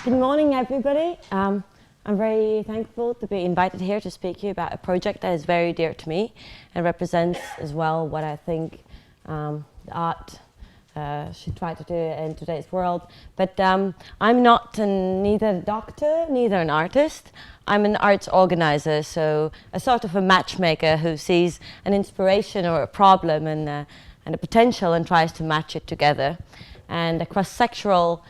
Good morning, everybody. I'm very thankful to be invited here to speak to you about a project that is very dear to me and represents as well what I think the art should try to do in today's world. But I'm not neither a doctor, neither an artist. I'm an arts organizer, so a sort of a matchmaker who sees an inspiration or a problem and a potential and tries to match it together. And a cross-sectoral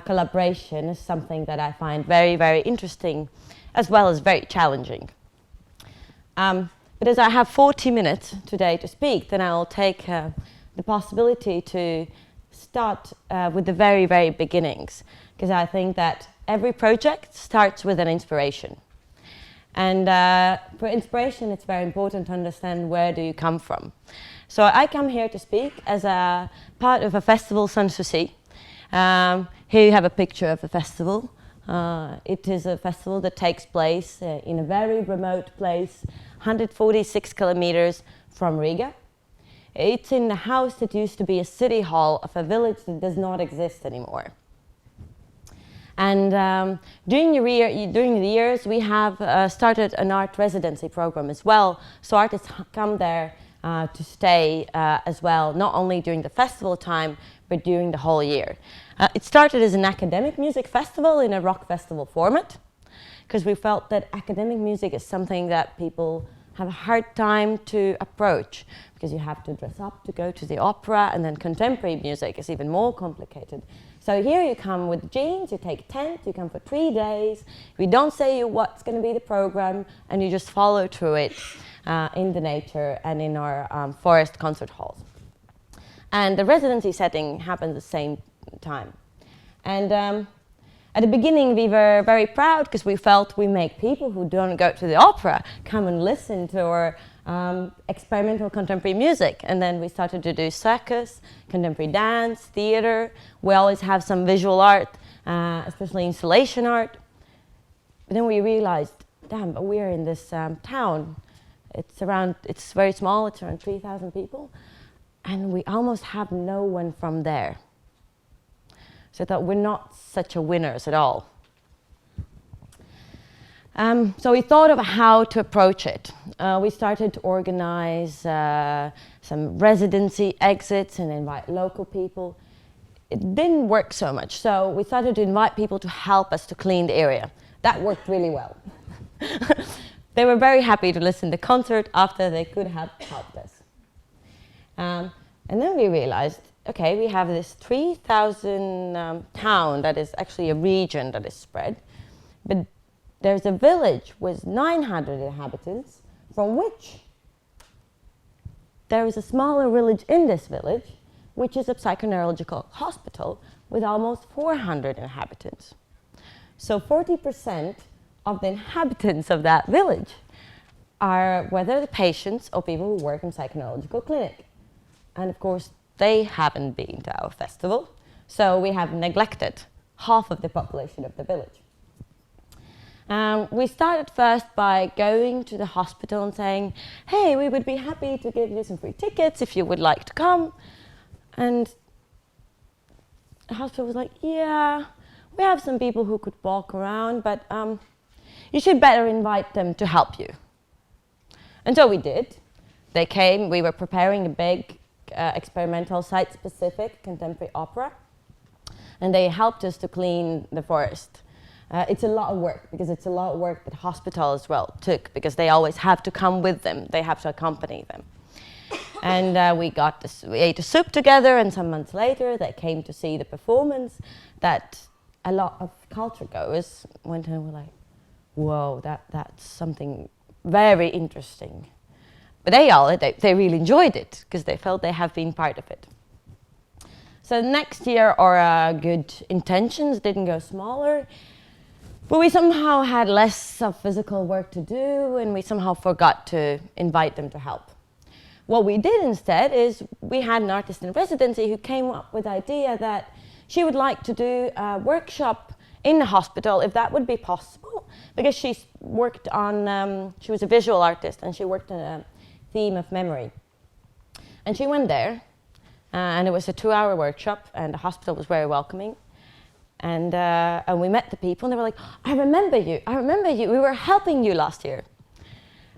collaboration is something that I find very, very interesting, as well as very challenging. But as I have 40 minutes today to speak, then I'll take the possibility to start with the very, very beginnings, because I think that every project starts with an inspiration. And for inspiration, it's very important to understand where do you come from. So I come here to speak as a part of a festival, Sansusī. Here you have a picture of the festival. It is a festival that takes place in a very remote place, 146 kilometers from Riga. It's in a house that used to be a city hall of a village that does not exist anymore. And during the years, we have started an art residency program as well. So artists come there to stay as well, not only during the festival time, but during the whole year. It started as an academic music festival in a rock festival format, because we felt that academic music is something that people have a hard time to approach, because you have to dress up to go to the opera, and then contemporary music is even more complicated. So here you come with jeans, you take a tent, you come for 3 days, we don't say you what's going to be the program, and you just follow through it in the nature and in our forest concert halls. And the residency setting happened at the same time. And at the beginning, we were very proud because we felt we make people who don't go to the opera come and listen to our experimental contemporary music. And then we started to do circus, contemporary dance, theater. We always have some visual art, especially installation art. But then we realized, damn, but we're in this town. It's very small, it's around 3,000 people. And we almost have no one from there. So I thought we're not such a winners at all. So we thought of how to approach it. We started to organize some residency exits and invite local people. It didn't work so much, so we started to invite people to help us to clean the area. That worked really well. They were very happy to listen to the concert after they could have helped us. And then we realized, okay, we have this 3,000 town that is actually a region that is spread, but there's a village with 900 inhabitants, from which there is a smaller village in this village, which is a psychoneurological hospital with almost 400 inhabitants. So 40% of the inhabitants of that village are whether the patients or people who work in psychoneurological clinic. And of course, they haven't been to our festival, so we have neglected half of the population of the village. We started first by going to the hospital and saying, hey, we would be happy to give you some free tickets if you would like to come. And the hospital was like, yeah, we have some people who could walk around, but you should better invite them to help you. And so we did. They came, we were preparing a big experimental site-specific contemporary opera, and they helped us to clean the forest. It's a lot of work, because it's a lot of work that hospital as well took, because they always have to come with them, they have to accompany them. And we ate a soup together, and some months later they came to see the performance that a lot of culture goers went and were like, whoa, that's something very interesting. But they really enjoyed it, because they felt they have been part of it. So next year, our good intentions didn't go smaller, but we somehow had less of physical work to do, and we somehow forgot to invite them to help. What we did instead is we had an artist in residency who came up with the idea that she would like to do a workshop in the hospital, if that would be possible, because she worked on, she was a visual artist, and she worked on a theme of memory. And she went there, and it was a 2-hour workshop, and the hospital was very welcoming. And we met the people, and they were like, I remember you, we were helping you last year.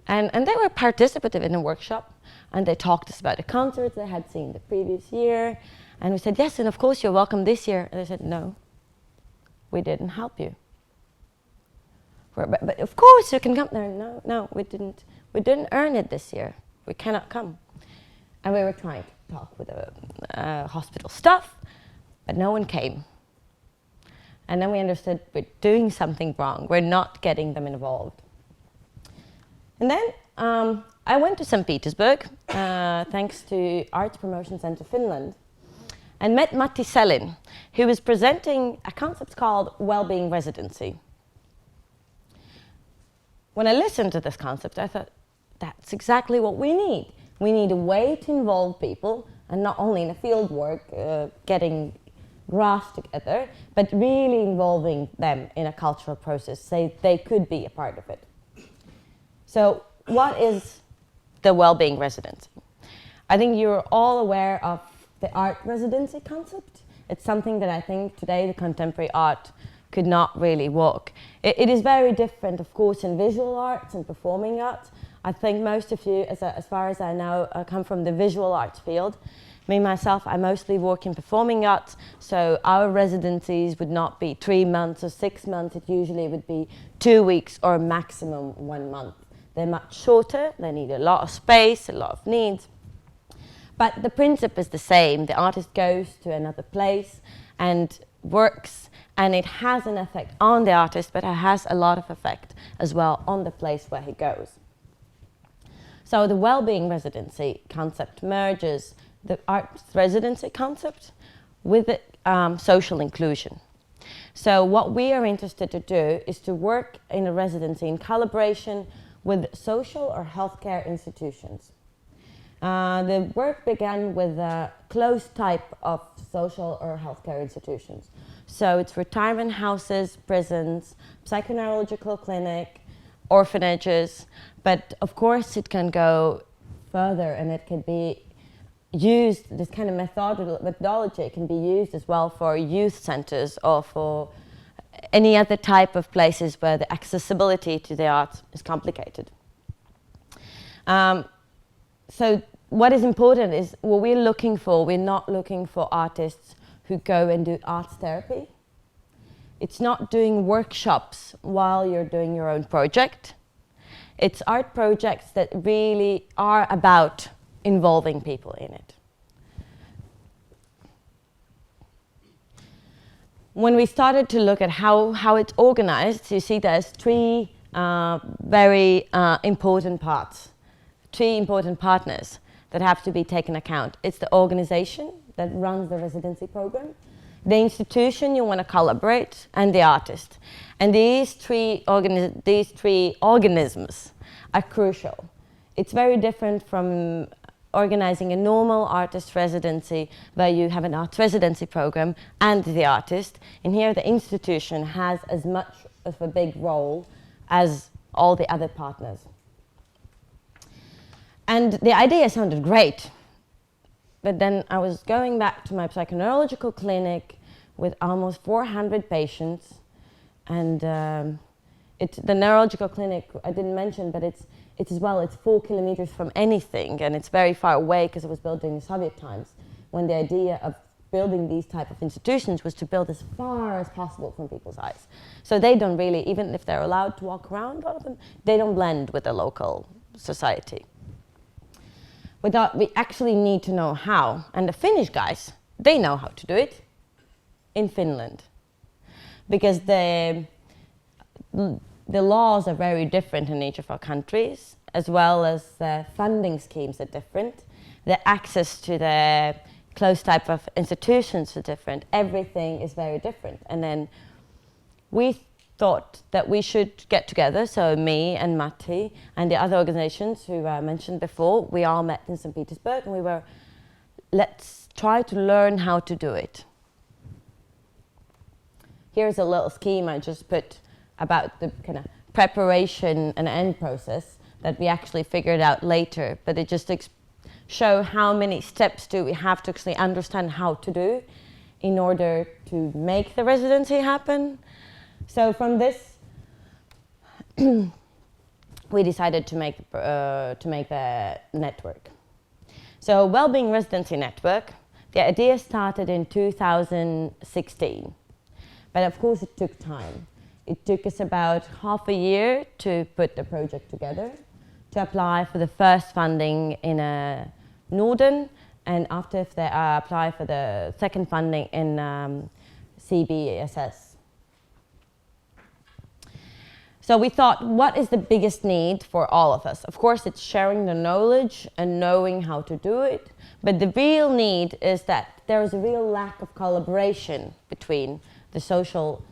And they were participative in a workshop, and they talked to us about the concerts they had seen the previous year. And we said, yes, and of course you're welcome this year. And they said, no, we didn't help you. But of course you can come there. No, we didn't earn it this year. We cannot come. And we were trying to talk with the hospital staff, but no one came. And then we understood we're doing something wrong. We're not getting them involved. And then I went to St. Petersburg, thanks to Arts Promotion Center Finland, and met Matti Selin, who was presenting a concept called Wellbeing Residency. When I listened to this concept, I thought, that's exactly what we need. We need a way to involve people, and not only in a field work, getting grass together, but really involving them in a cultural process, so they could be a part of it. So what is the Wellbeing Residency? I think you're all aware of the art residency concept. It's something that I think today the contemporary art could not really work. It is very different, of course, in visual arts and performing arts. I think most of you, as far as I know, come from the visual arts field. Me, myself, I mostly work in performing arts, so our residencies would not be 3 months or 6 months. It usually would be 2 weeks or maximum 1 month. They're much shorter, they need a lot of space, a lot of needs. But the principle is the same. The artist goes to another place and works, and it has an effect on the artist, but it has a lot of effect as well on the place where he goes. So the Wellbeing Residency concept merges the arts residency concept with the social inclusion. So what we are interested to do is to work in a residency in collaboration with social or healthcare institutions. The work began with a closed type of social or healthcare institutions. So it's retirement houses, prisons, psychoneurological clinic, orphanages, but of course it can go further, and it can be used, this kind of methodology can be used as well for youth centers or for any other type of places where the accessibility to the arts is complicated. So what is important is what we're looking for. We're not looking for artists who go and do arts therapy. It's not doing workshops while you're doing your own project. It's art projects that really are about involving people in it. When we started to look at how it's organized, you see there's three very important parts, three important partners that have to be taken account. It's the organization that runs the residency program, the institution you want to collaborate, and the artist. And these three organisms are crucial. It's very different from organizing a normal artist residency where you have an arts residency program and the artist. And here the institution has as much of a big role as all the other partners. And the idea sounded great, but then I was going back to my psychoneurological clinic with almost 400 patients, and the neurological clinic I didn't mention, but it's as well, it's 4 kilometers from anything, and it's very far away because it was built in the Soviet times, when the idea of building these type of institutions was to build as far as possible from people's eyes. So they don't really, even if they're allowed to walk around, a lot of them, they don't blend with the local society. We actually need to know how, and the Finnish guys, they know how to do it in Finland, because the laws are very different in each of our countries, as well as the funding schemes are different. The access to the closed type of institutions are different. Everything is very different. And then we thought that we should get together, so me and Matti and the other organizations who I mentioned before, we all met in St. Petersburg, and we were, let's try to learn how to do it. Here's a little scheme I just put about the kind of preparation and end process that we actually figured out later, but it just shows how many steps do we have to actually understand how to do in order to make the residency happen. So from this, we decided to make the network. So Wellbeing Residency Network, the idea started in 2016. But of course it took time. It took us about half a year to put the project together, to apply for the first funding in Norden, and after they apply for the second funding in CBSS. So we thought, what is the biggest need for all of us? Of course, it's sharing the knowledge and knowing how to do it, but the real need is that there is a real lack of collaboration between the social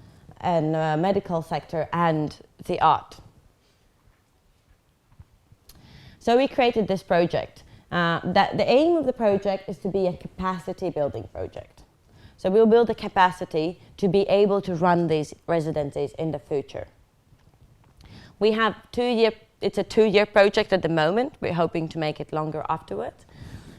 and medical sector and the art. So we created this project. The aim of the project is to be a capacity building project. So we'll build a capacity to be able to run these residencies in the future. We have it's a 2-year project at the moment. We're hoping to make it longer afterwards.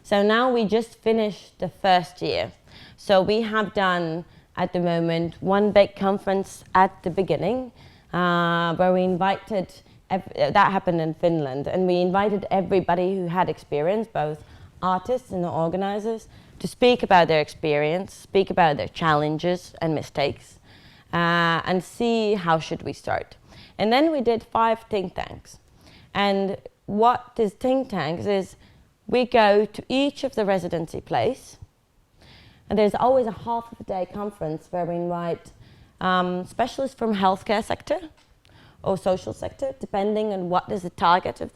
So now we just finished the first year. So we have done, at the moment, one big conference at the beginning, where we invited, that happened in Finland, and we invited everybody who had experience, both artists and the organizers, to speak about their experience, speak about their challenges and mistakes, and see how should we start. And then we did 5 think tanks. And what these think tanks is, we go to each of the residency place, and there's always a half-a-day conference where we invite specialists from healthcare sector or social sector, depending on what is the target of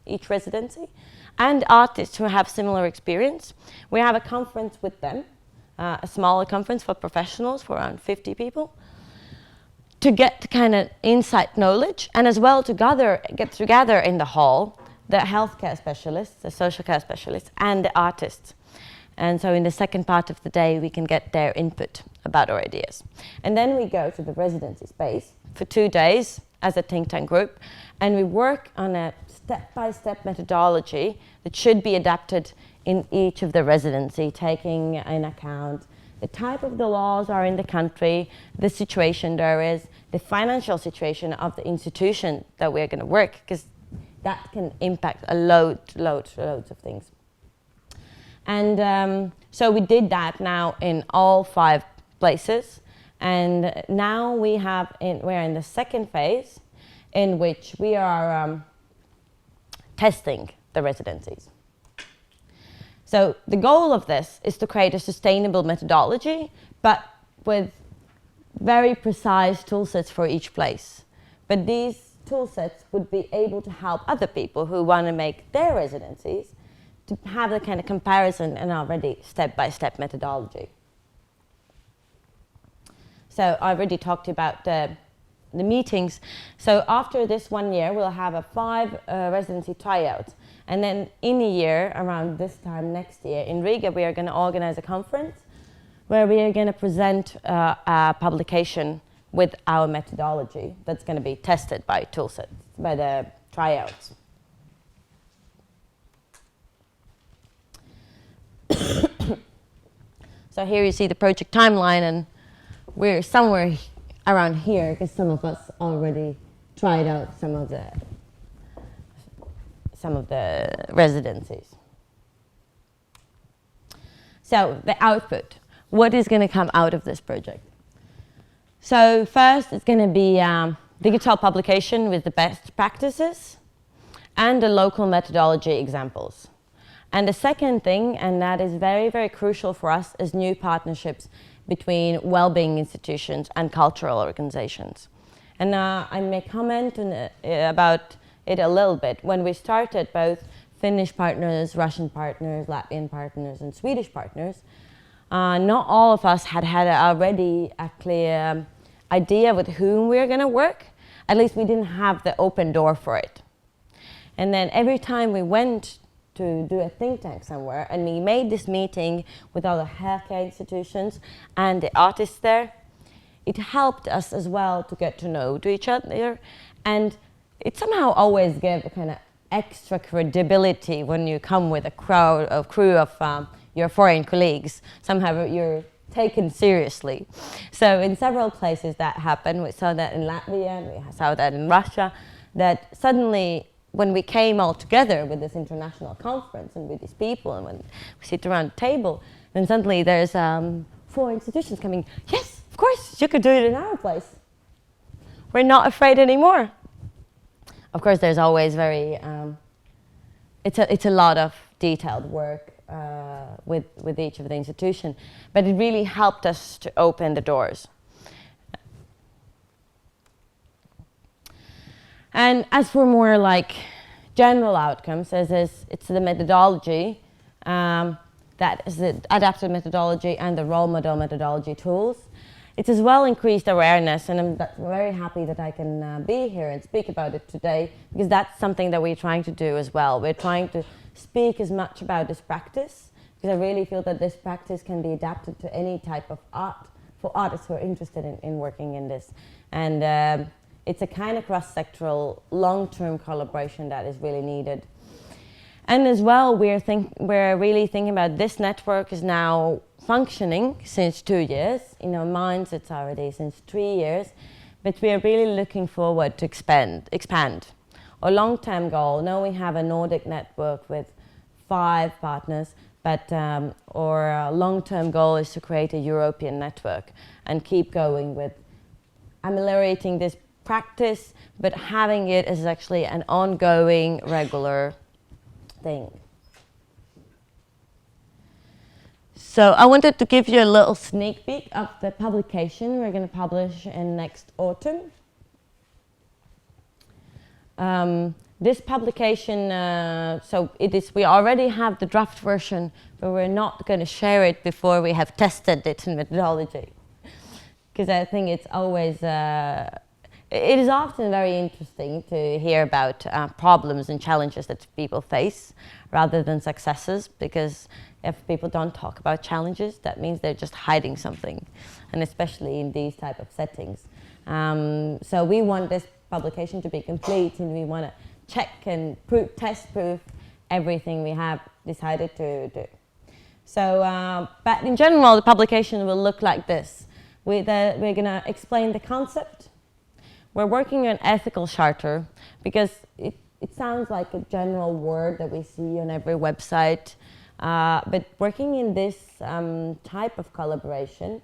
each residency, and artists who have similar experience. We have a conference with them, a smaller conference for professionals for around 50 people, to get the kind of insight knowledge, and as well to get together in the hall the healthcare specialists, the social care specialists, and the artists. And so in the second part of the day, we can get their input about our ideas. And then we go to the residency space for 2 days as a think tank group, and we work on a step-by-step methodology that should be adapted in each of the residency, taking in account the type of the laws are in the country, the situation there is, the financial situation of the institution that we're going to work, because that can impact a loads of things. And so we did that now in all 5 places, and now we're in the second phase, in which we are testing the residencies. So the goal of this is to create a sustainable methodology, but with very precise tool sets for each place. But these tool sets would be able to help other people who want to make their residencies to have the kind of comparison and already step-by-step methodology. So I already talked about the meetings. So after this 1 year, we'll have a 5 residency tryouts. And then in a year, around this time next year, in Riga, we are going to organize a conference where we are going to present a publication with our methodology that's going to be tested by toolsets, by the tryouts. So here you see the project timeline, and we're somewhere around here because some of us already tried out some of the residencies. So the output, what is going to come out of this project? So first, it's going to be digital publication with the best practices and the local methodology examples. And the second thing, and that is very, very crucial for us, is new partnerships between well-being institutions and cultural organizations. And I may comment about it a little bit. When we started, both Finnish partners, Russian partners, Latvian partners, and Swedish partners, not all of us had already a clear idea with whom we were going to work. At least we didn't have the open door for it. And then every time we went to do a think tank somewhere, and we made this meeting with all the healthcare institutions and the artists there, it helped us as well to get to know each other, and it somehow always gave a kind of extra credibility when you come with a crew of your foreign colleagues. Somehow you're taken seriously. So in several places that happened. We saw that in Latvia, and we saw that in Russia, that suddenly when we came all together with this international conference and with these people, and when we sit around the table, then suddenly there's 4 institutions coming, yes, of course, you could do it in our place. We're not afraid anymore. Of course, there's always very, it's a lot of detailed work with each of the institutions, but it really helped us to open the doors. And as for more like general outcomes, it's the methodology, that is the adaptive methodology and the role model methodology tools. It's as well increased awareness, and I'm very happy that I can be here and speak about it today, because that's something that we're trying to do as well. We're trying to speak as much about this practice, because I really feel that this practice can be adapted to any type of art for artists who are interested in working in this. And it's a kind of cross-sectoral, long-term collaboration that is really needed. And as well, we're really thinking about this network is now functioning since 2 years. In our minds, it's already since 3 years, but we are really looking forward to expand. Our long-term goal, now we have a Nordic network with 5 partners, but our long-term goal is to create a European network and keep going with ameliorating this practice, but having it as actually an ongoing, regular thing. So I wanted to give you a little sneak peek of the publication we're going to publish in next autumn. This publication, so it is, we already have the draft version, but we're not going to share it before we have tested it in methodology. Because I think it's always, it is often very interesting to hear about problems and challenges that people face rather than successes, because if people don't talk about challenges, that means they're just hiding something, and especially in these type of settings. So we want this publication to be complete, and we want to check and test proof everything we have decided to do. So, but in general, the publication will look like this. We're going to explain the concept. We're working on ethical charter, because it sounds like a general word that we see on every website. But working in this type of collaboration,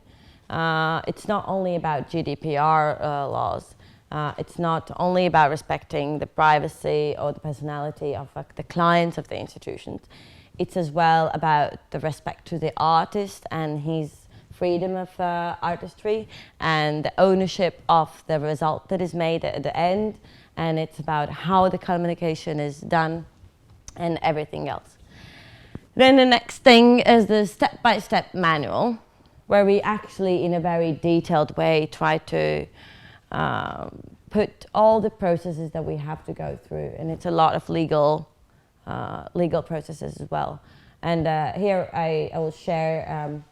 it's not only about GDPR laws. It's not only about respecting the privacy or the personality of the clients of the institutions. It's as well about the respect to the artist and his freedom of artistry and the ownership of the result that is made at the end. And it's about how the communication is done and everything else. Then the next thing is the step-by-step manual, where we actually, in a very detailed way, try to put all the processes that we have to go through. And it's a lot of legal processes as well. And here I will share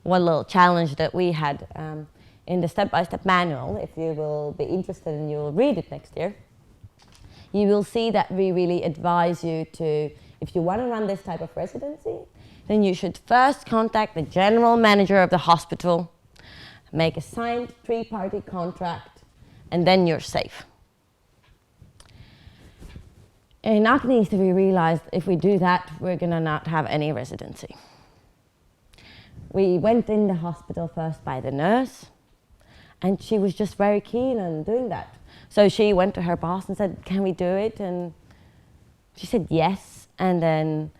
one little challenge that we had in the step-by-step manual. If you will be interested and you will read it next year, you will see that we really advise you to, if you want to run this type of residency, then you should first contact the general manager of the hospital, make a signed 3-party contract, and then you're safe. In Agnes, we realized if we do that, we're going to not have any residency. We went in the hospital first by the nurse, and she was just very keen on doing that. So she went to her boss and said, can we do it? And she said yes. And then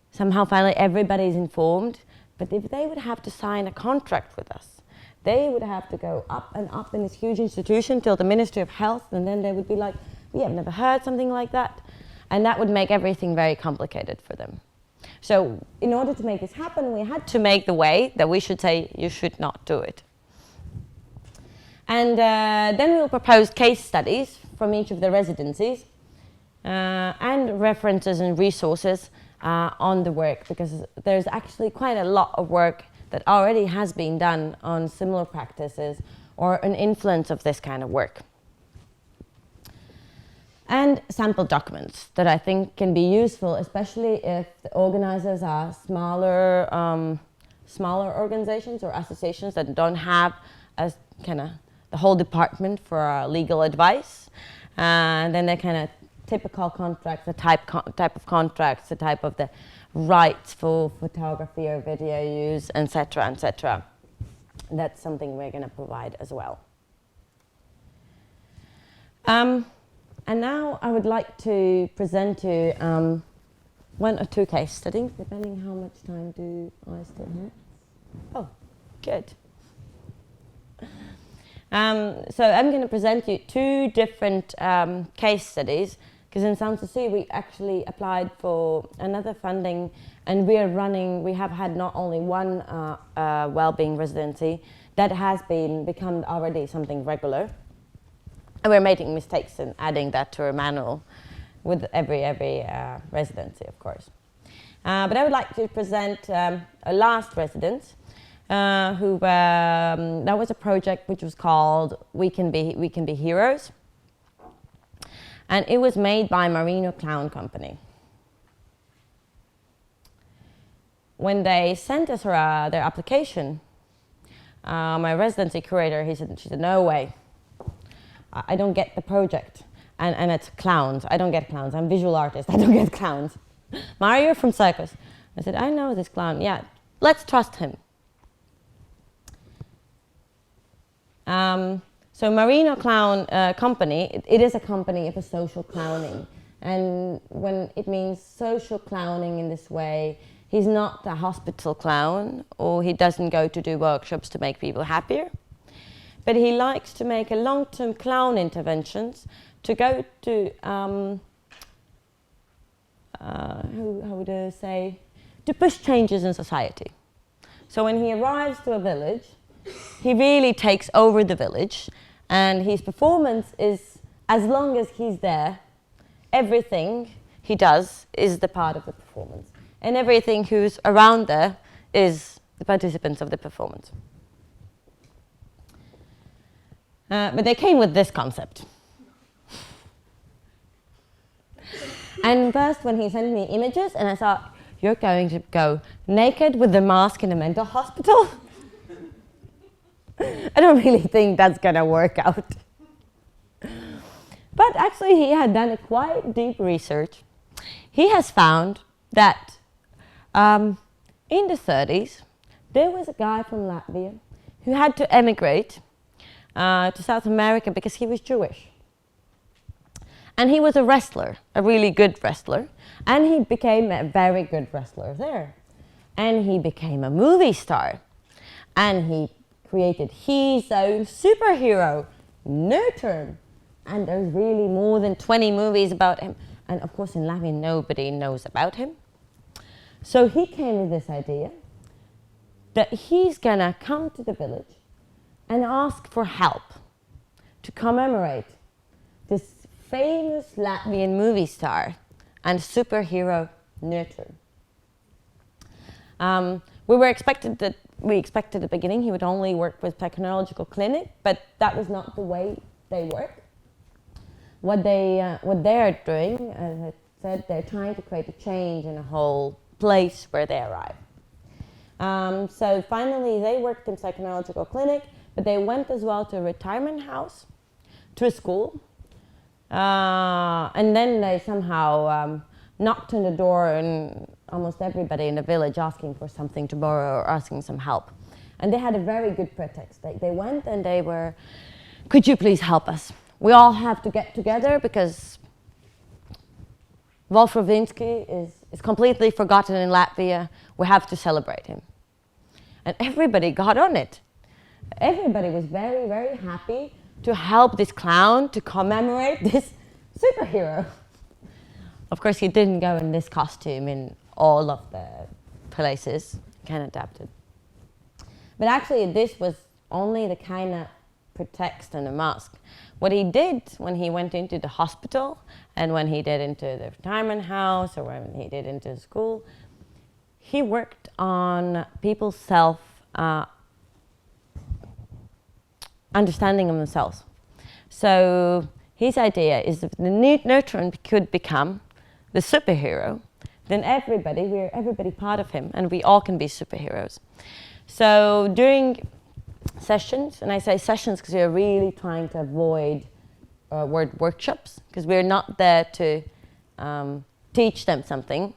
somehow finally everybody's informed. But if they would have to sign a contract with us, they would have to go up and up in this huge institution till the Ministry of Health, and then they would be like, we have never heard something like that. And that would make everything very complicated for them. So in order to make this happen, we had to make the way that we should say, you should not do it. And then we'll propose case studies from each of the residencies and references and resources on the work, because there's actually quite a lot of work that already has been done on similar practices or an influence of this kind of work. And sample documents that I think can be useful, especially if the organizers are smaller smaller organizations or associations that don't have a kind of the whole department for legal advice. And then they're kind of typical contracts, the type of contracts, the type of the rights for photography or video use, etc., etc. That's something we're going to provide as well. And now I would like to present to you one or two case studies, depending how much time do I still have. Oh, good. So I'm going to present you two different case studies, because in Sansusī we actually applied for another funding, and we have had not only one Wellbeing Residency that has become already something regular, and we're making mistakes in adding that to our manual with every residency, of course. But I would like to present a last resident that was a project which was called We Can Be Heroes, and it was made by Marino Clown Company. When they sent us their application, my residency curator, she said, no way, I don't get the project. And it's clowns. I don't get clowns. I'm a visual artist. I don't get clowns. Māra, you're from Cyprus. I said, I know this clown. Yeah, let's trust him. So Marino Clown Company, it is a company for social clowning. And when it means social clowning in this way, he's not a hospital clown, or he doesn't go to do workshops to make people happier. But he likes to make a long-term clown interventions to go to, how would I say, to push changes in society. So when he arrives to a village, he really takes over the village, and his performance is, as long as he's there, everything he does is the part of the performance. And everything who's around there is the participants of the performance. But they came with this concept. And first, when he sent me images, and I thought, you're going to go naked with the mask in a mental hospital? I don't really think that's going to work out. But actually, he had done a quite deep research. He has found that in the 30s, there was a guy from Latvia who had to emigrate to South America because he was Jewish. And he was a wrestler, a really good wrestler, and he became a very good wrestler there. And he became a movie star, and he created his own superhero, Nurturn. And there's really more than 20 movies about him. And of course in Latvia nobody knows about him. So he came with this idea that he's gonna come to the village and ask for help to commemorate this famous Latvian movie star and superhero Nurturn. We expected at the beginning he would only work with technological clinic, but that was not the way they work. What they are doing, as I said, they're trying to create a change in a whole place where they arrive. So finally, they worked in technological clinic, but they went as well to a retirement house, to a school, and then they somehow knocked on the door and almost everybody in the village asking for something to borrow or asking some help. And they had a very good pretext. They went and they were, could you please help us? We all have to get together because Wolf Ravinsky is completely forgotten in Latvia. We have to celebrate him. And everybody got on it. Everybody was very, very happy to help this clown to commemorate this superhero. Of course, he didn't go in this costume in all of the places, kind of adapted. But actually, this was only the kind of pretext and a mask. What he did when he went into the hospital and when he did into the retirement house or when he did into the school, he worked on people's understanding of themselves. So his idea is that the Nurturn could become the superhero then we're everybody part of him, and we all can be superheroes. So during sessions, and I say sessions because we're really trying to avoid word workshops, because we're not there to teach them something.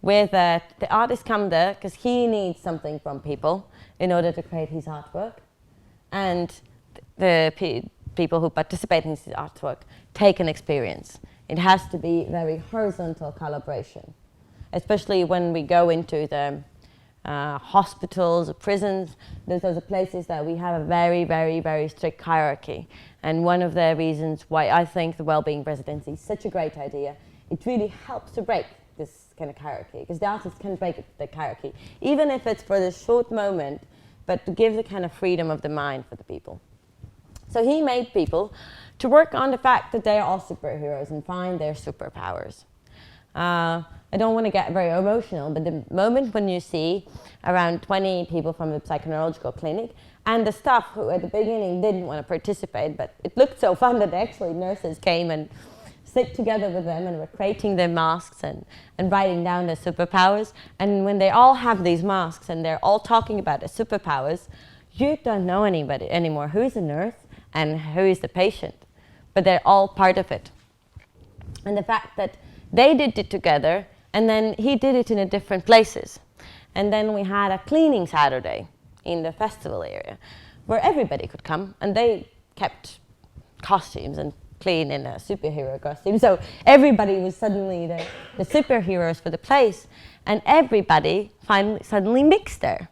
We're there, the artists come there because he needs something from people in order to create his artwork, and the people who participate in his artwork take an experience. It has to be very horizontal collaboration, especially when we go into the hospitals or prisons. Those are the places that we have a very, very, very strict hierarchy. And one of the reasons why I think the Wellbeing Residency is such a great idea, it really helps to break this kind of hierarchy, because the artists can break the hierarchy, even if it's for this short moment, but to give the kind of freedom of the mind for the people. So he made people to work on the fact that they are all superheroes and find their superpowers. I don't want to get very emotional, but the moment when you see around 20 people from the psychoneurological clinic and the staff who at the beginning didn't want to participate, but it looked so fun that actually nurses came and sit together with them and were creating their masks and writing down their superpowers. And when they all have these masks and they're all talking about their superpowers, you don't know anybody anymore who is a nurse and who is the patient, but they're all part of it. And the fact that they did it together, and then he did it in a different places. And then we had a cleaning Saturday in the festival area where everybody could come, and they kept costumes and clean in a superhero costume. So everybody was suddenly the superheroes for the place, and everybody suddenly mixed there.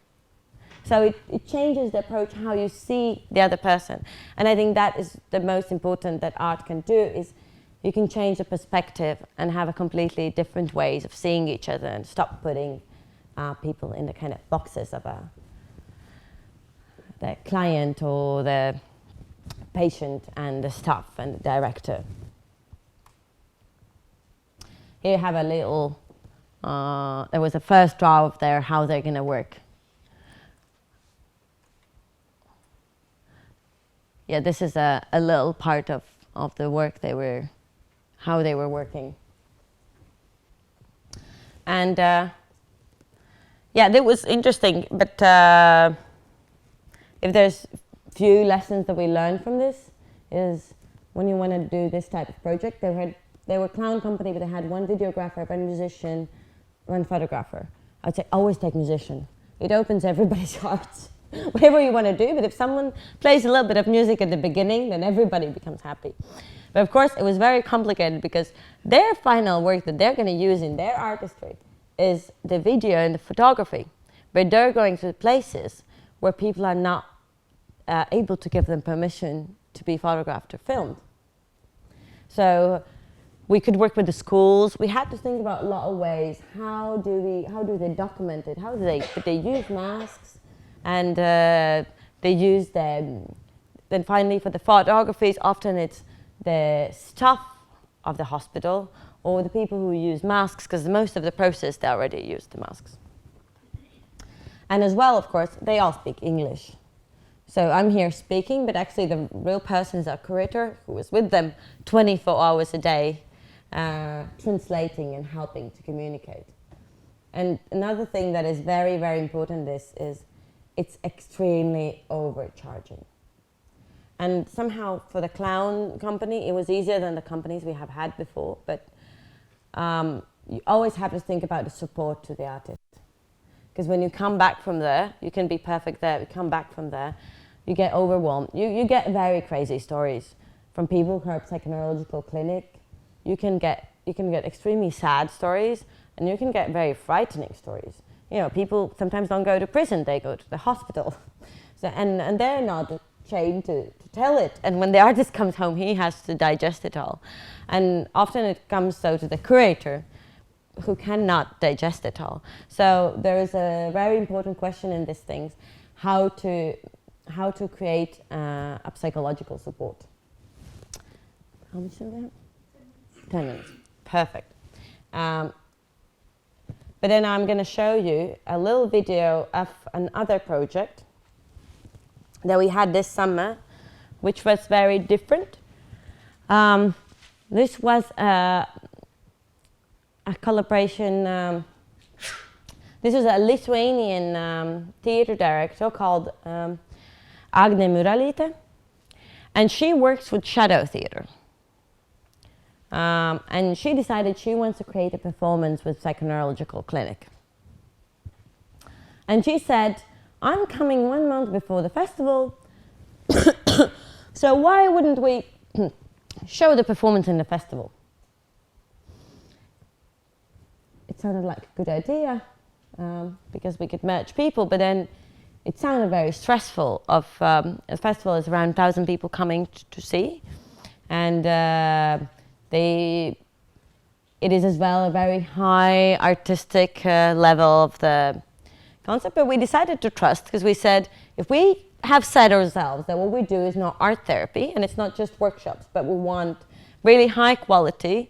So it changes the approach, how you see the other person. And I think that is the most important that art can do, is you can change the perspective and have a completely different ways of seeing each other, and stop putting people in the kind of boxes of the client or the patient and the staff and the director. Here you have a little, there was a first draft there, how they're going to work. Yeah, this is a little part of the work how they were working. And yeah, that was interesting, but if there's few lessons that we learned from this, is when you want to do this type of project, they were a clown company, but they had one videographer, one musician, one photographer. I'd say always take musician. It opens everybody's hearts. Whatever you want to do, but if someone plays a little bit of music at the beginning, then everybody becomes happy. But of course, it was very complicated, because their final work that they're going to use in their artistry is the video and the photography, where they're going to places where people are not able to give them permission to be photographed or filmed. So we could work with the schools. We had to think about a lot of ways. How do they document it? How do they use masks? And they use them. Then finally, for the photographies, often it's the staff of the hospital or the people who use masks, because most of the process they already use the masks. And as well, of course, they all speak English. So I'm here speaking, but actually the real person is our curator who is with them 24 hours a day, translating and helping to communicate. And another thing that is very, very important is it's extremely overcharging. And somehow for the clown company, it was easier than the companies we have had before, but you always have to think about the support to the artist. Because when you come back from there, you can be perfect there, you come back from there, you get overwhelmed. You get very crazy stories from people who are at psychoneurological clinic. You can get extremely sad stories, and you can get very frightening stories. You know, people sometimes don't go to prison, they go to the hospital. So, and they're not trained to tell it. And when the artist comes home, he has to digest it all. And often it comes so to the curator, who cannot digest it all. So there is a very important question in these things, how to create a psychological support. How much do we have? 10 minutes. Perfect. But then I'm going to show you a little video of another project that we had this summer, which was very different. This was a collaboration. This was a Lithuanian theater director called Agne Muralytė, and she works with shadow theater. And she decided she wants to create a performance with psychoneurological clinic. And she said, I'm coming 1 month before the festival, so why wouldn't we show the performance in the festival? It sounded like a good idea, because we could merge people, but then it sounded very stressful. A festival is around 1,000 people coming to see, and it is as well a very high artistic level of the concept, but we decided to trust, because we said, if we have said ourselves that what we do is not art therapy, and it's not just workshops, but we want really high quality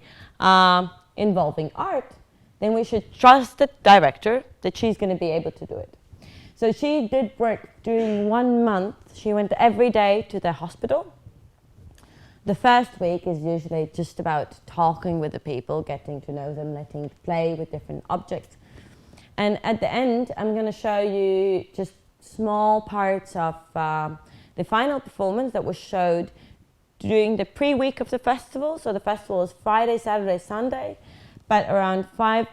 involving art, then we should trust the director that she's going to be able to do it. So she did work during 1 month. She went every day to the hospital. The first week is usually just about talking with the people, getting to know them, letting play with different objects. And at the end, I'm going to show you just small parts of the final performance that was showed during the pre-week of the festival. So the festival is Friday, Saturday, Sunday, but around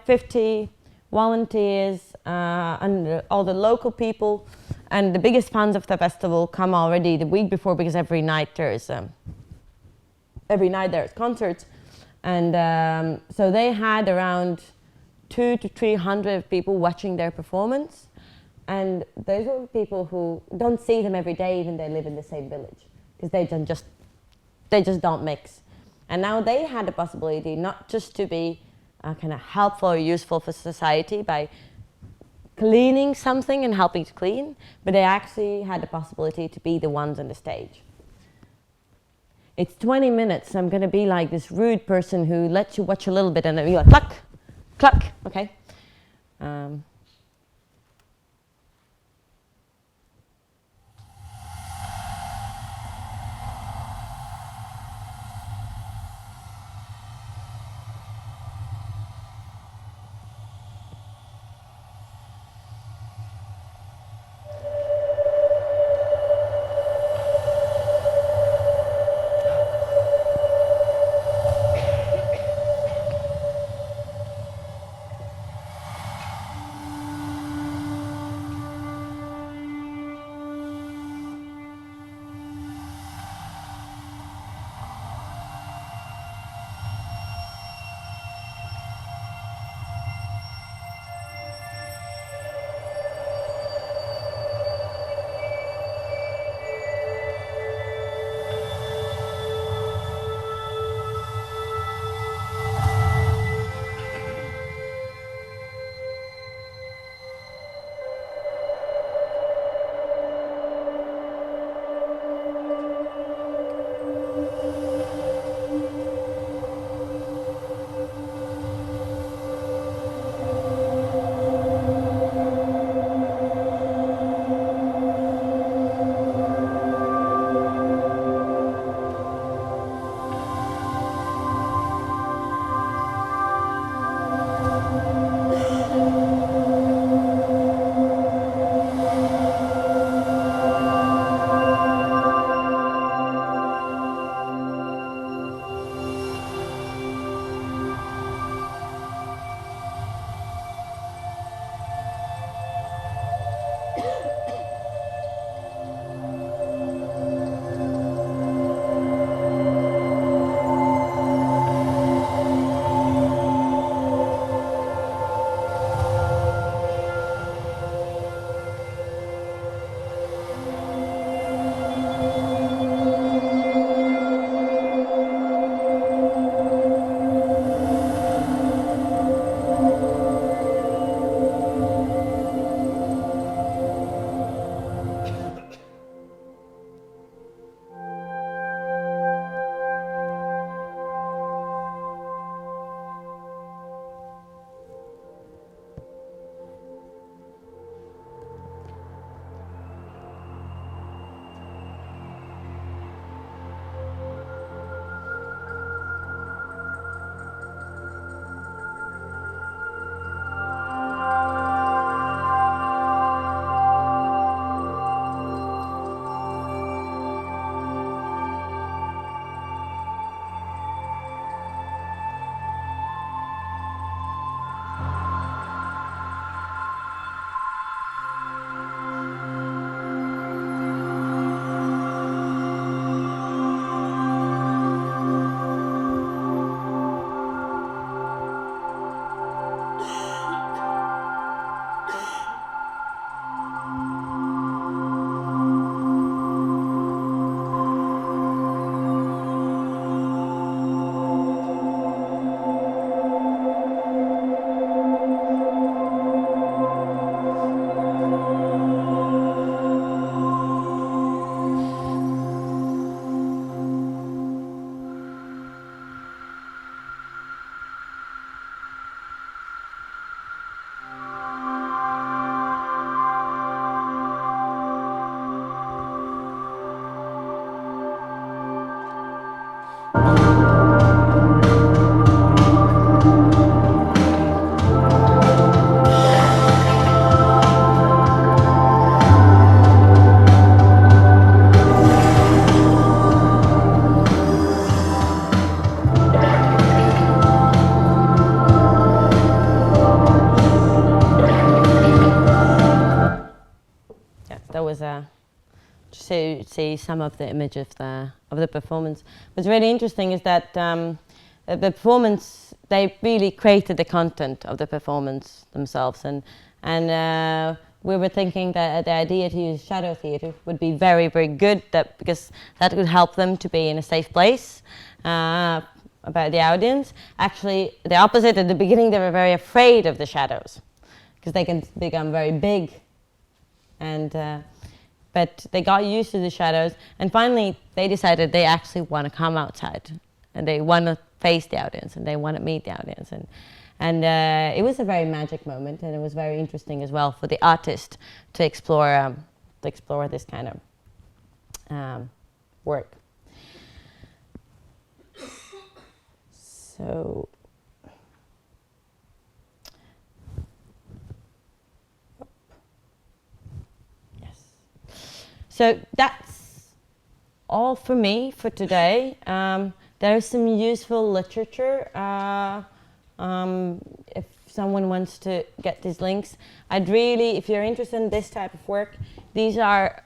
50 volunteers and all the local people and the biggest fans of the festival come already the week before, because every night there's concerts. And so they had around 200 to 300 people watching their performance. And those are people who don't see them every day, even they live in the same village, because they just don't mix. And now they had the possibility not just to be kind of helpful or useful for society by cleaning something and helping to clean, but they actually had the possibility to be the ones on the stage. It's 20 minutes. I'm going to be like this rude person who lets you watch a little bit and then you're like, cluck, cluck, okay? see some of the image of the performance. What's really interesting is that the performance, they really created the content of the performance themselves, and we were thinking that the idea to use shadow theatre would be very, very good, because that would help them to be in a safe place about the audience. Actually, the opposite. At the beginning, they were very afraid of the shadows because they can become very big, and but they got used to the shadows, and finally they decided they actually want to come outside and they want to face the audience and they want to meet the audience, and it was a very magic moment, and it was very interesting as well for the artist to explore this kind of work. So yes, so that's all for me for today. There's some useful literature. If someone wants to get these links, I'd really, if you're interested in this type of work, these are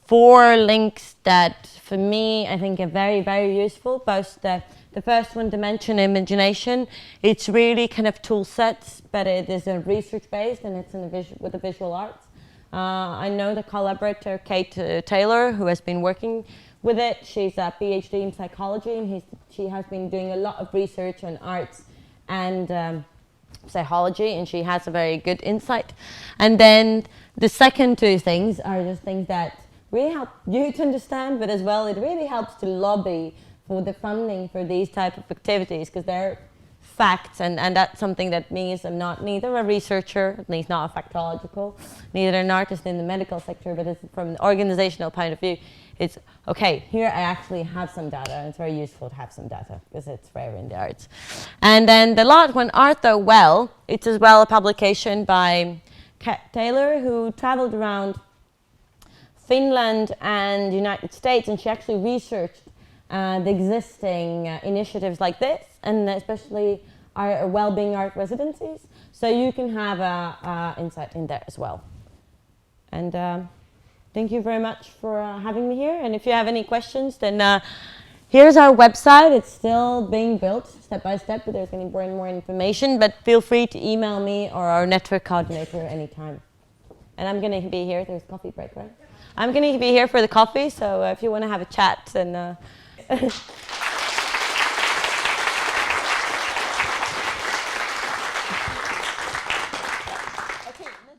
4 links that, for me, I think are very, very useful. Both the first one, Dimension Imagination, it's really kind of tool sets, but it is a research-based and it's with the visual arts. I know the collaborator, Kate Taylor, who has been working with it. She's a PhD in psychology, and she has been doing a lot of research on arts and psychology, and she has a very good insight. And then the second 2 things are just things that really help you to understand, but as well it really helps to lobby for the funding for these type of activities, because they're facts, and that's something that means I'm neither a researcher, at least not a factological, neither an artist in the medical sector, but it's from an organizational point of view. It's okay, here I actually have some data, and it's very useful to have some data because it's rare in the arts. And then the last one, Art Though Well, it's as well a publication by Kate Taylor, who traveled around Finland and the United States, and she actually researched the existing initiatives like this, and especially our Wellbeing Art Residencies. So you can have insight in there as well. And thank you very much for having me here. And if you have any questions, then here's our website. It's still being built step by step, but there's going to be more and more information. But feel free to email me or our network coordinator anytime. And I'm going to be here. There's coffee break, right? I'm going to be here for the coffee, so if you want to have a chat, then...